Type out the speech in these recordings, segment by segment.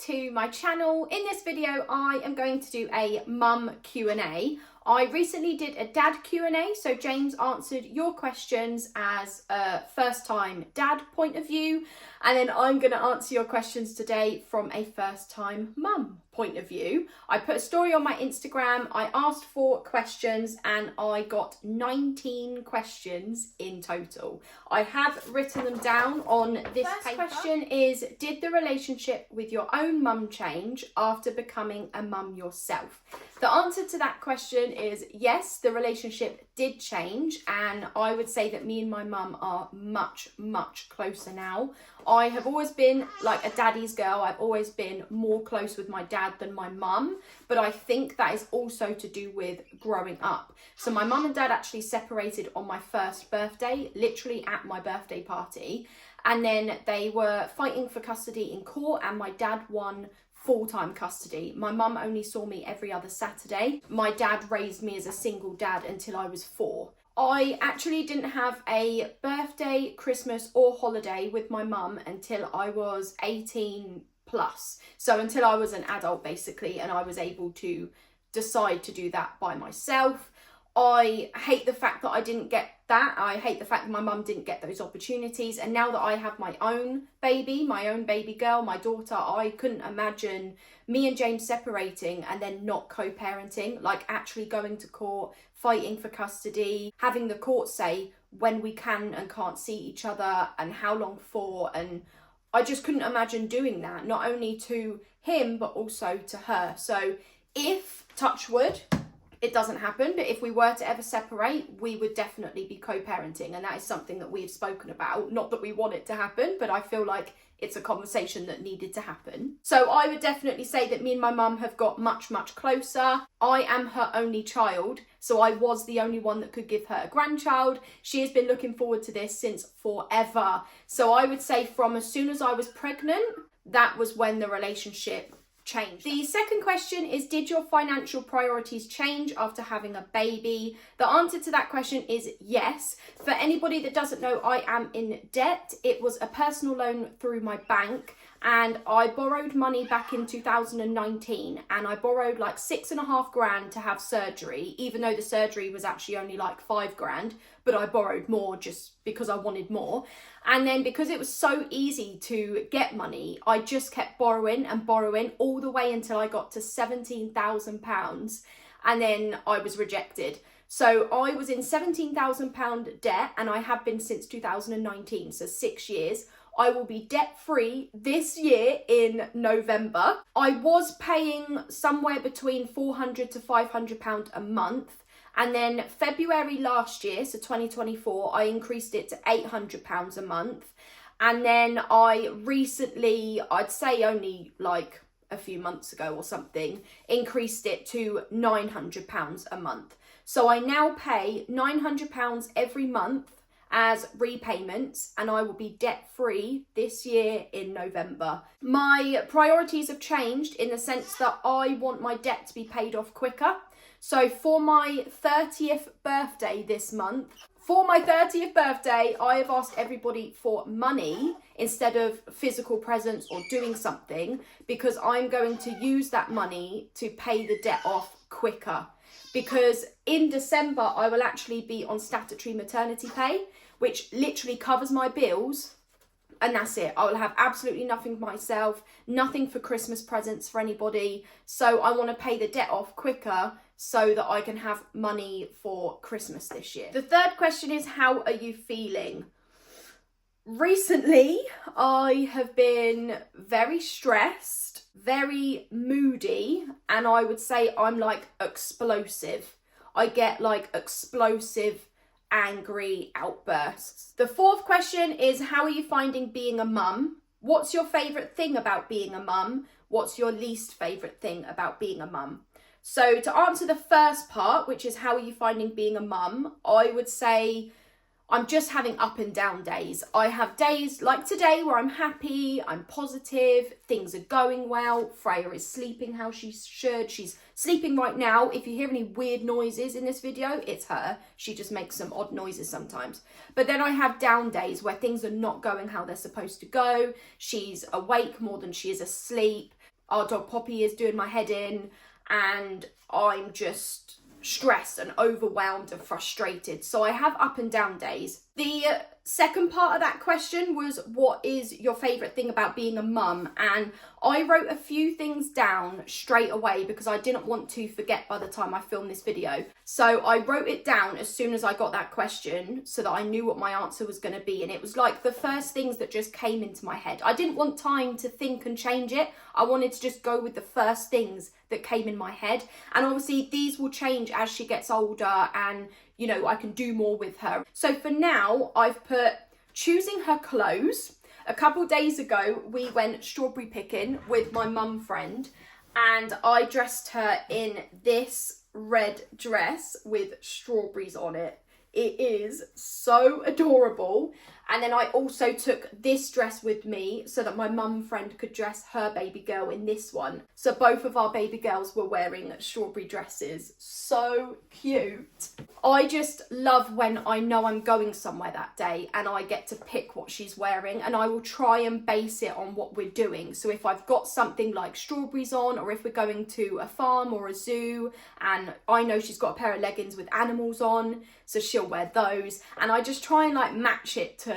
to my channel. In this video I am going to do a mum Q&A. I recently did a dad Q&A, so James answered your questions as a first time dad point of view, and then I'm going to answer your questions today from a first time mum point of view. I put a story on my Instagram, I asked for questions and I got 19 questions in total. I have written them down on this paper. First question is, did the relationship with your own mum change after becoming a mum yourself? The answer to that question is yes, the relationship did change, and I would say that me and my mum are much, much closer now. I have always been like a daddy's girl. I've always been more close with my dad than my mum, but I think that is also to do with growing up. So my mum and dad actually separated on my first birthday, literally at my birthday party, and then they were fighting for custody in court and my dad won full-time custody. My mum only saw me every other Saturday. My dad raised me as a single dad until I was 4. I actually didn't have a birthday, Christmas or holiday with my mum until I was 18 plus. So until I was an adult basically, and I was able to decide to do that by myself. I hate the fact that I didn't get that. I hate the fact that my mum didn't get those opportunities. And now that I have my own baby girl, my daughter, I couldn't imagine me and James separating and then not co-parenting, like actually going to court, fighting for custody, having the court say when we can and can't see each other and how long for. And I just couldn't imagine doing that, not only to him, but also to her. So if, touch wood, it doesn't happen, but if we were to ever separate, we would definitely be co-parenting, and that is something that we have spoken about. Not that we want it to happen, but I feel like it's a conversation that needed to happen. So I would definitely say that me and my mum have got much, much closer. I am her only child, so I was the only one that could give her a grandchild. She has been looking forward to this since forever. So I would say from as soon as I was pregnant, that was when the relationship change. The second question is, did your financial priorities change after having a baby? The answer to that question is yes. For anybody that doesn't know, I am in debt. It was a personal loan through my bank, and I borrowed money back in 2019, and I borrowed like £6,500 to have surgery, even though the surgery was actually only like £5,000, but I borrowed more just because I wanted more. And then because it was so easy to get money, I just kept borrowing and borrowing all the way until I got to £17,000, and then I was rejected. So I was in £17,000 debt, and I have been since 2019, so 6 years. I will be debt free this year in November. I was paying somewhere between £400 to £500 a month. And then February last year, so 2024, I increased it to £800 a month. And then I recently, I'd say only like a few months ago or something, increased it to £900 a month. So I now pay £900 every month as repayments, and I will be debt free this year in November. My priorities have changed in the sense that I want my debt to be paid off quicker. So for my 30th birthday this month, I have asked everybody for money instead of physical presents or doing something, because I'm going to use that money to pay the debt off quicker. Because in December, I will actually be on statutory maternity pay, which literally covers my bills. And that's it. I will have absolutely nothing for myself, nothing for Christmas presents for anybody. So I want to pay the debt off quicker so that I can have money for Christmas this year. The third question is, how are you feeling? Recently, I have been very stressed, very moody, and I would say I'm like explosive. I get like explosive angry outbursts. The fourth question is, how are you finding being a mum? What's your favourite thing about being a mum? What's your least favourite thing about being a mum? So to answer the first part, which is how are you finding being a mum, I would say I'm just having up and down days. I have days like today where I'm happy, I'm positive, things are going well. Freya is sleeping how she should. She's sleeping right now. If you hear any weird noises in this video, it's her. She just makes some odd noises sometimes. But then I have down days where things are not going how they're supposed to go. She's awake more than she is asleep. our dog Poppy is doing my head in, and I'm just stressed and overwhelmed and frustrated. So I have up and down days. The second part of that question was, what is your favourite thing about being a mum? And I wrote a few things down straight away because I didn't want to forget by the time I filmed this video. So I wrote it down as soon as I got that question so that I knew what my answer was going to be. And it was like the first things that just came into my head. I didn't want time to think and change it. I wanted to just go with the first things that came in my head. And obviously these will change as she gets older and, you know, I can do more with her. So for now, I've put choosing her clothes. A couple days ago, we went strawberry picking with my mum friend, and I dressed her in this red dress with strawberries on it. It is so adorable. And then I also took this dress with me so that my mum friend could dress her baby girl in this one. So both of our baby girls were wearing strawberry dresses. So cute. I just love when I know I'm going somewhere that day and I get to pick what she's wearing, and I will try and base it on what we're doing. So if I've got something like strawberries on, or if we're going to a farm or a zoo and I know she's got a pair of leggings with animals on, so she'll wear those, and I just try and like match it to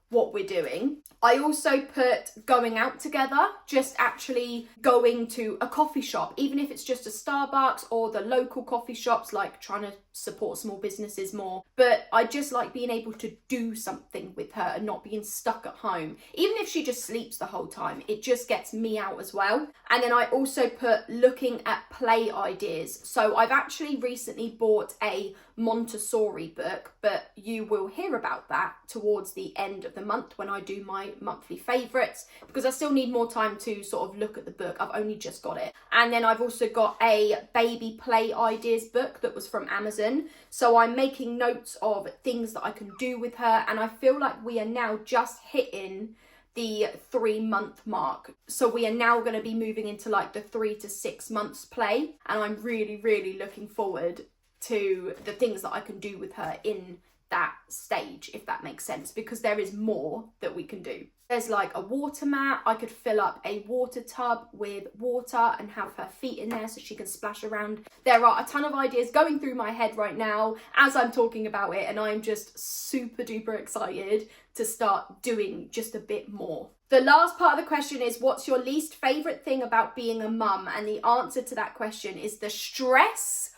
what we're doing. I also put going out together, just actually going to a coffee shop, even if it's just a Starbucks or the local coffee shops, like trying to support small businesses more. But I just like being able to do something with her and not being stuck at home. Even if she just sleeps the whole time, it just gets me out as well. And then I also put looking at play ideas. So I've actually recently bought a Montessori book, but you will hear about that towards the end of the month when I do my monthly favourites, because I still need more time to sort of look at the book. I've only just got it. And then I've also got a baby play ideas book that was from Amazon. So I'm making notes of things that I can do with her, and I feel like we are now just hitting the 3-month mark. So we are now going to be moving into like the 3 to 6 months play, and I'm really looking forward to the things that I can do with her in that stage, if that makes sense, because there is more that we can do. There's like a water mat. I could fill up a water tub with water and have her feet in there so she can splash around. There are a ton of ideas going through my head right now as I'm talking about it, and I'm just super duper excited to start doing just a bit more. The last part of the question is, what's your least favourite thing about being a mum? And the answer to that question is the stress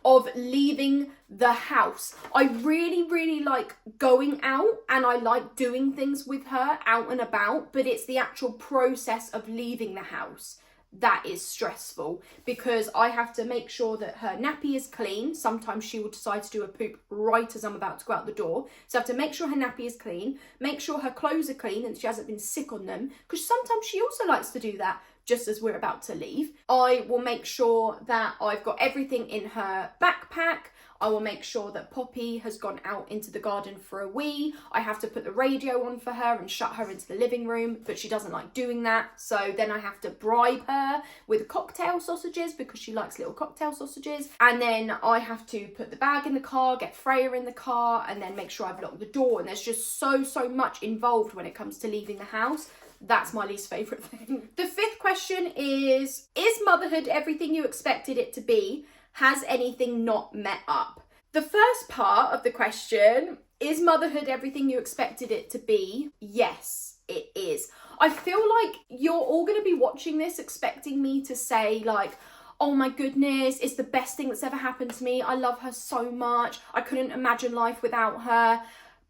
of leaving the house. I really like going out and I like doing things with her out and about, but it's the actual process of leaving the house that is stressful, because I have to make sure that her nappy is clean. Sometimes she will decide to do a poop right as I'm about to go out the door, so I have to make sure her nappy is clean, make sure her clothes are clean and she hasn't been sick on them, because sometimes she also likes to do that just as we're about to leave. I will make sure that I've got everything in her backpack. I will make sure that Poppy has gone out into the garden for a wee. I have to put the radio on for her and shut her into the living room, but she doesn't like doing that. So then I have to bribe her with cocktail sausages because she likes little cocktail sausages. And then I have to put the bag in the car, get Freya in the car, and then make sure I've locked the door. And there's just so much involved when it comes to leaving the house. That's my least favourite thing. The fifth question is motherhood everything you expected it to be? Has anything not met up? The first part of the question, is motherhood everything you expected it to be? Yes, it is. I feel like you're all going to be watching this expecting me to say like, oh my goodness, it's the best thing that's ever happened to me. I love her so much. I couldn't imagine life without her.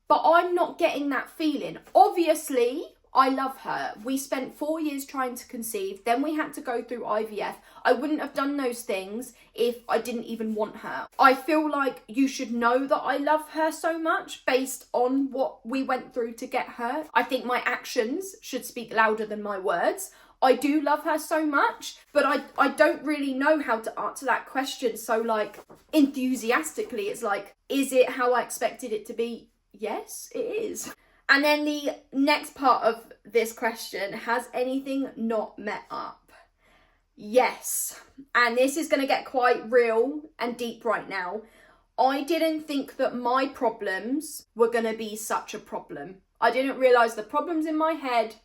But I'm not getting that feeling. Obviously, I love her. We spent 4 years trying to conceive. Then we had to go through IVF. I wouldn't have done those things if I didn't even want her. I feel like you should know that I love her so much based on what we went through to get her. I think my actions should speak louder than my words. I do love her so much, but I don't really know how to answer that question. So like enthusiastically, it's like, is it how I expected it to be? Yes, it is. And then the next part of this question, has anything not met up? Yes. And this is going to get quite real and deep right now. I didn't think that my problems were going to be such a problem. I didn't realise the problems in my head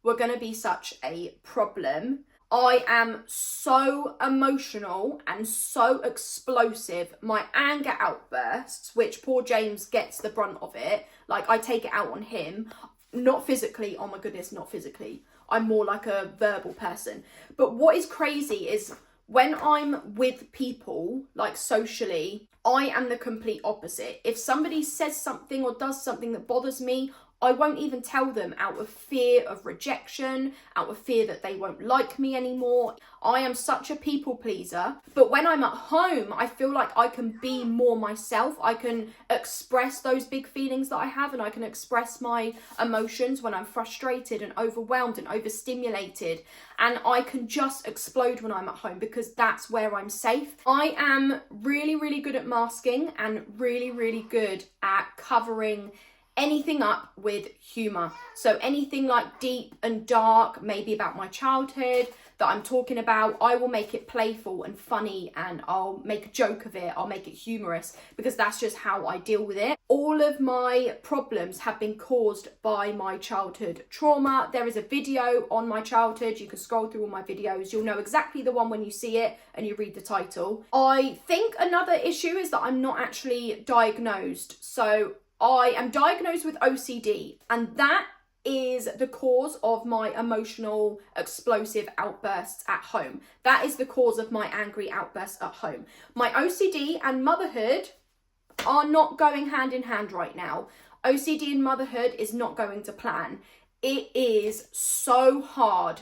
were going to be such a problem. I am so emotional and so explosive. My anger outbursts, which poor James gets the brunt of it, like I take it out on him, not physically, oh my goodness, not physically. I'm more like a verbal person. But what is crazy is when I'm with people, like socially, I am the complete opposite. If somebody says something or does something that bothers me, I won't even tell them out of fear of rejection, out of fear that they won't like me anymore. I am such a people pleaser. But when I'm at home, I feel like I can be more myself. I can express those big feelings that I have, and I can express my emotions when I'm frustrated and overwhelmed and overstimulated. And I can just explode when I'm at home because that's where I'm safe. I am really, really good at masking and really, really good at covering anything up with humour. So anything like deep and dark, maybe about my childhood that I'm talking about, I will make it playful and funny, and I'll make a joke of it, I'll make it humorous, because that's just how I deal with it. All of my problems have been caused by my childhood trauma. There is a video on my childhood, you can scroll through all my videos, you'll know exactly the one when you see it and you read the title. I think another issue is that I'm not actually diagnosed. So I am diagnosed with OCD, and that is the cause of my emotional, explosive outbursts at home. That is the cause of my angry outbursts at home. My OCD and motherhood are not going hand in hand right now. OCD and motherhood is not going to plan. It is so hard,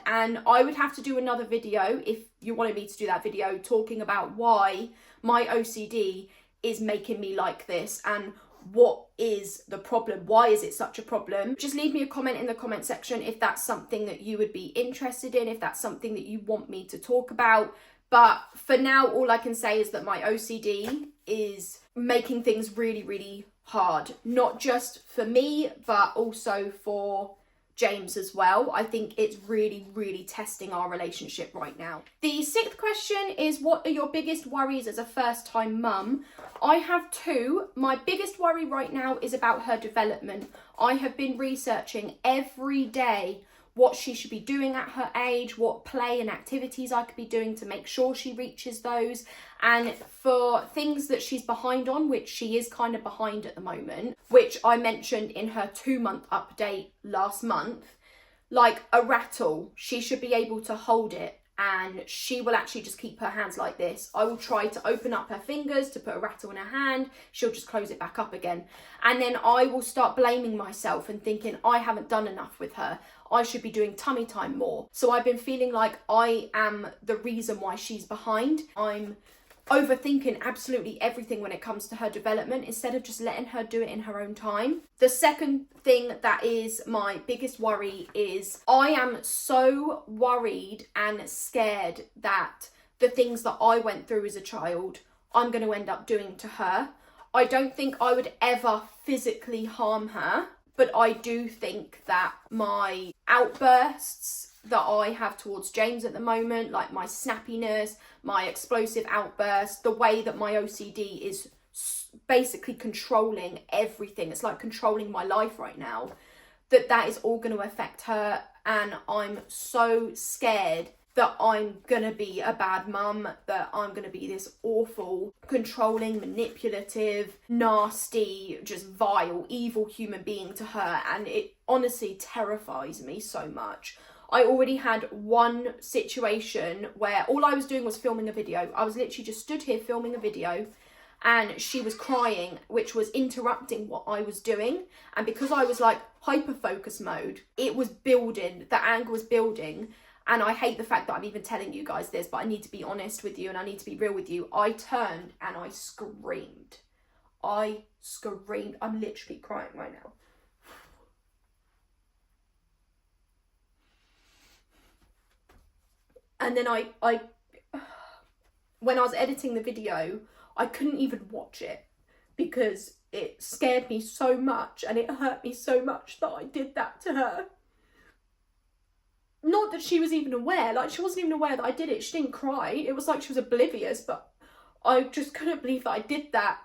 and I would have to do another video, if you wanted me to do that video, talking about why my OCD is making me like this and what is the problem, why is it such a problem. Just leave me a comment in the comment section if that's something that you would be interested in, if that's something that you want me to talk about. But for now, all I can say is that my OCD is making things really, really hard, not just for me but also for James as well. I think it's really, really testing our relationship right now. The sixth question is, what are your biggest worries as a first-time mum? I have two. My biggest worry right now is about her development. I have been researching every day what she should be doing at her age, what play and activities I could be doing to make sure she reaches those. And for things that she's behind on, which she is kind of behind at the moment, which I mentioned in her 2-month update last month, like a rattle, she should be able to hold it and she will actually just keep her hands like this. I will try to open up her fingers to put a rattle in her hand, she'll just close it back up again. And then I will start blaming myself and thinking I haven't done enough with her. I should be doing tummy time more. So I've been feeling like I am the reason why she's behind. I'm overthinking absolutely everything when it comes to her development instead of just letting her do it in her own time. The second thing that is my biggest worry is I am so worried and scared that the things that I went through as a child, I'm going to end up doing to her. I don't think I would ever physically harm her, but I do think that my outbursts that I have towards James at the moment, like my snappiness, my explosive outbursts, the way that my OCD is basically controlling everything, it's like controlling my life right now, that is all going to affect her. And I'm so scared that I'm going to be a bad mum, that I'm going to be this awful, controlling, manipulative, nasty, just vile, evil human being to her. And it honestly terrifies me so much. I already had one situation where all I was doing was filming a video. I was literally just stood here filming a video and she was crying, which was interrupting what I was doing. And because I was like hyper focus mode, it was building, the anger was building. And I hate the fact that I'm even telling you guys this, but I need to be honest with you and I need to be real with you. I turned and I screamed. I'm literally crying right now. And then when I was editing the video, I couldn't even watch it because it scared me so much and it hurt me so much that I did that to her. Not that she was even aware, like she wasn't even aware that I did it. She didn't cry. It was like she was oblivious, but I just couldn't believe that I did that.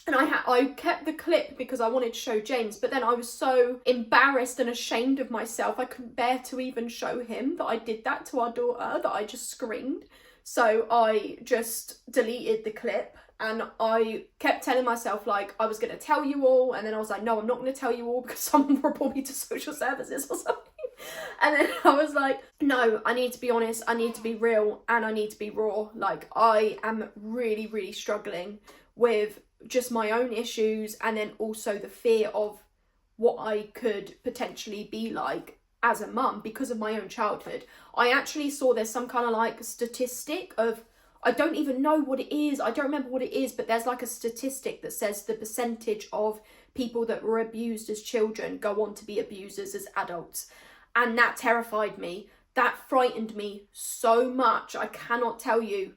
And I kept the clip because I wanted to show James, but then I was so embarrassed and ashamed of myself, I couldn't bear to even show him that I did that to our daughter, that I just screamed. So I just deleted the clip, and I kept telling myself, like, I was going to tell you all, and then I was like, no, I'm not going to tell you all because someone will report me to social services or something. And then I was like, no, I need to be honest, I need to be real, and I need to be raw. Like, I am really, really struggling with just my own issues, and then also the fear of what I could potentially be like as a mum because of my own childhood. I actually saw there's some kind of like statistic of, I don't even know what it is, I don't remember what it is, but there's like a statistic that says the percentage of people that were abused as children go on to be abusers as adults. And that terrified me. That frightened me so much. I cannot tell you,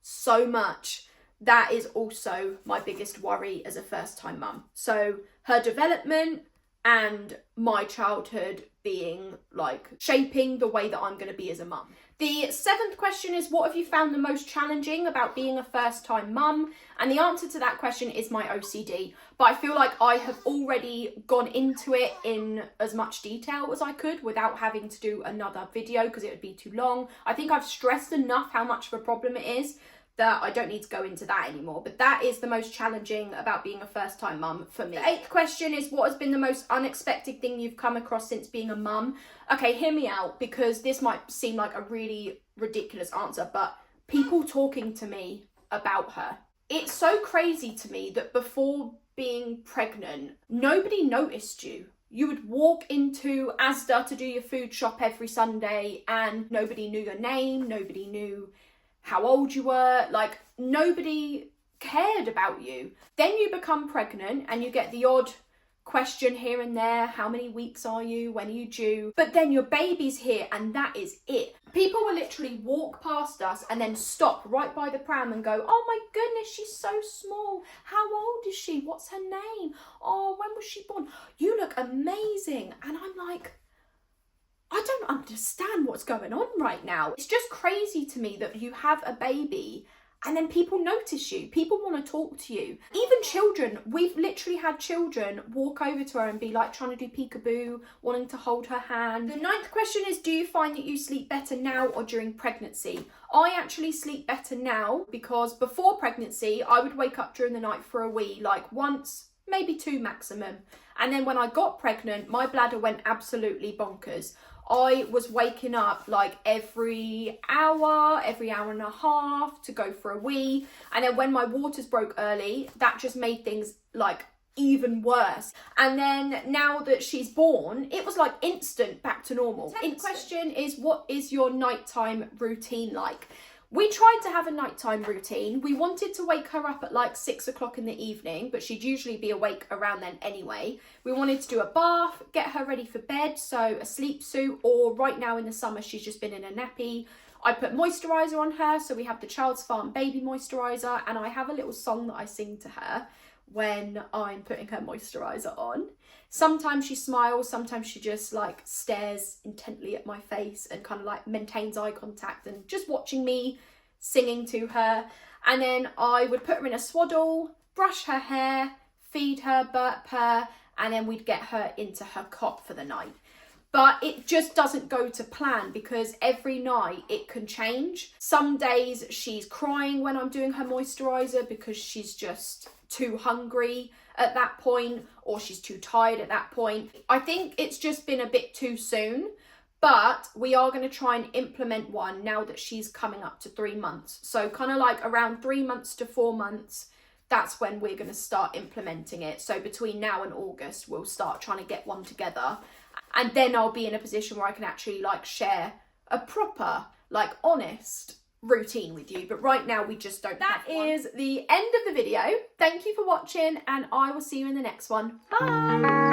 so much. That is also my biggest worry as a first-time mum. So her development and my childhood being like shaping the way that I'm going to be as a mum. The 7th question is, what have you found the most challenging about being a first-time mum? And the answer to that question is my OCD. But I feel like I have already gone into it in as much detail as I could without having to do another video because it would be too long. I think I've stressed enough how much of a problem it is that I don't need to go into that anymore. But that is the most challenging about being a first-time mum for me. The 8th question is, what has been the most unexpected thing you've come across since being a mum? Okay, hear me out, because this might seem like a really ridiculous answer, but people talking to me about her. It's so crazy to me that before being pregnant, nobody noticed you. You would walk into Asda to do your food shop every Sunday and nobody knew your name, nobody knew how old you were, like nobody cared about you. Then you become pregnant and you get the odd question here and there, how many weeks are you, when are you due? But then your baby's here and that is it. People will literally walk past us and then stop right by the pram and go, oh my goodness, she's so small. How old is she? What's her name? Oh, when was she born? You look amazing. And I'm like, I don't understand what's going on right now. It's just crazy to me that you have a baby and then people notice you. People want to talk to you. Even children. We've literally had children walk over to her and be like trying to do peekaboo, wanting to hold her hand. The 9th question is, do you find that you sleep better now or during pregnancy? I actually sleep better now because before pregnancy, I would wake up during the night for a wee, like once, maybe 2 maximum. And then when I got pregnant, my bladder went absolutely bonkers. I was waking up like every hour and a half to go for a wee. And then when my waters broke early, that just made things like even worse. And then now that she's born, it was like instant back to normal. The question is, what is your nighttime routine like? We tried to have a nighttime routine. We wanted to wake her up at like 6 o'clock in the evening, but she'd usually be awake around then anyway. We wanted to do a bath, get her ready for bed, so a sleep suit, or right now in the summer, she's just been in a nappy. I put moisturiser on her, so we have the Child's Farm baby moisturiser, and I have a little song that I sing to her when I'm putting her moisturiser on. Sometimes she smiles, sometimes she just like stares intently at my face and kind of like maintains eye contact and just watching me singing to her. And then I would put her in a swaddle, brush her hair, feed her, burp her, and then we'd get her into her cot for the night. But it just doesn't go to plan because every night it can change. Some days she's crying when I'm doing her moisturiser because she's just too hungry at that point, or she's too tired at that point. I think it's just been a bit too soon, but we are going to try and implement one now that she's coming up to 3 months. So kind of like around 3 months to 4 months, that's when we're going to start implementing it. So between now and August, we'll start trying to get one together. And then I'll be in a position where I can actually like share a proper, like honest routine with you. But right now we just don't have one. That is the end of the video. Thank you for watching and I will see you in the next one. Bye!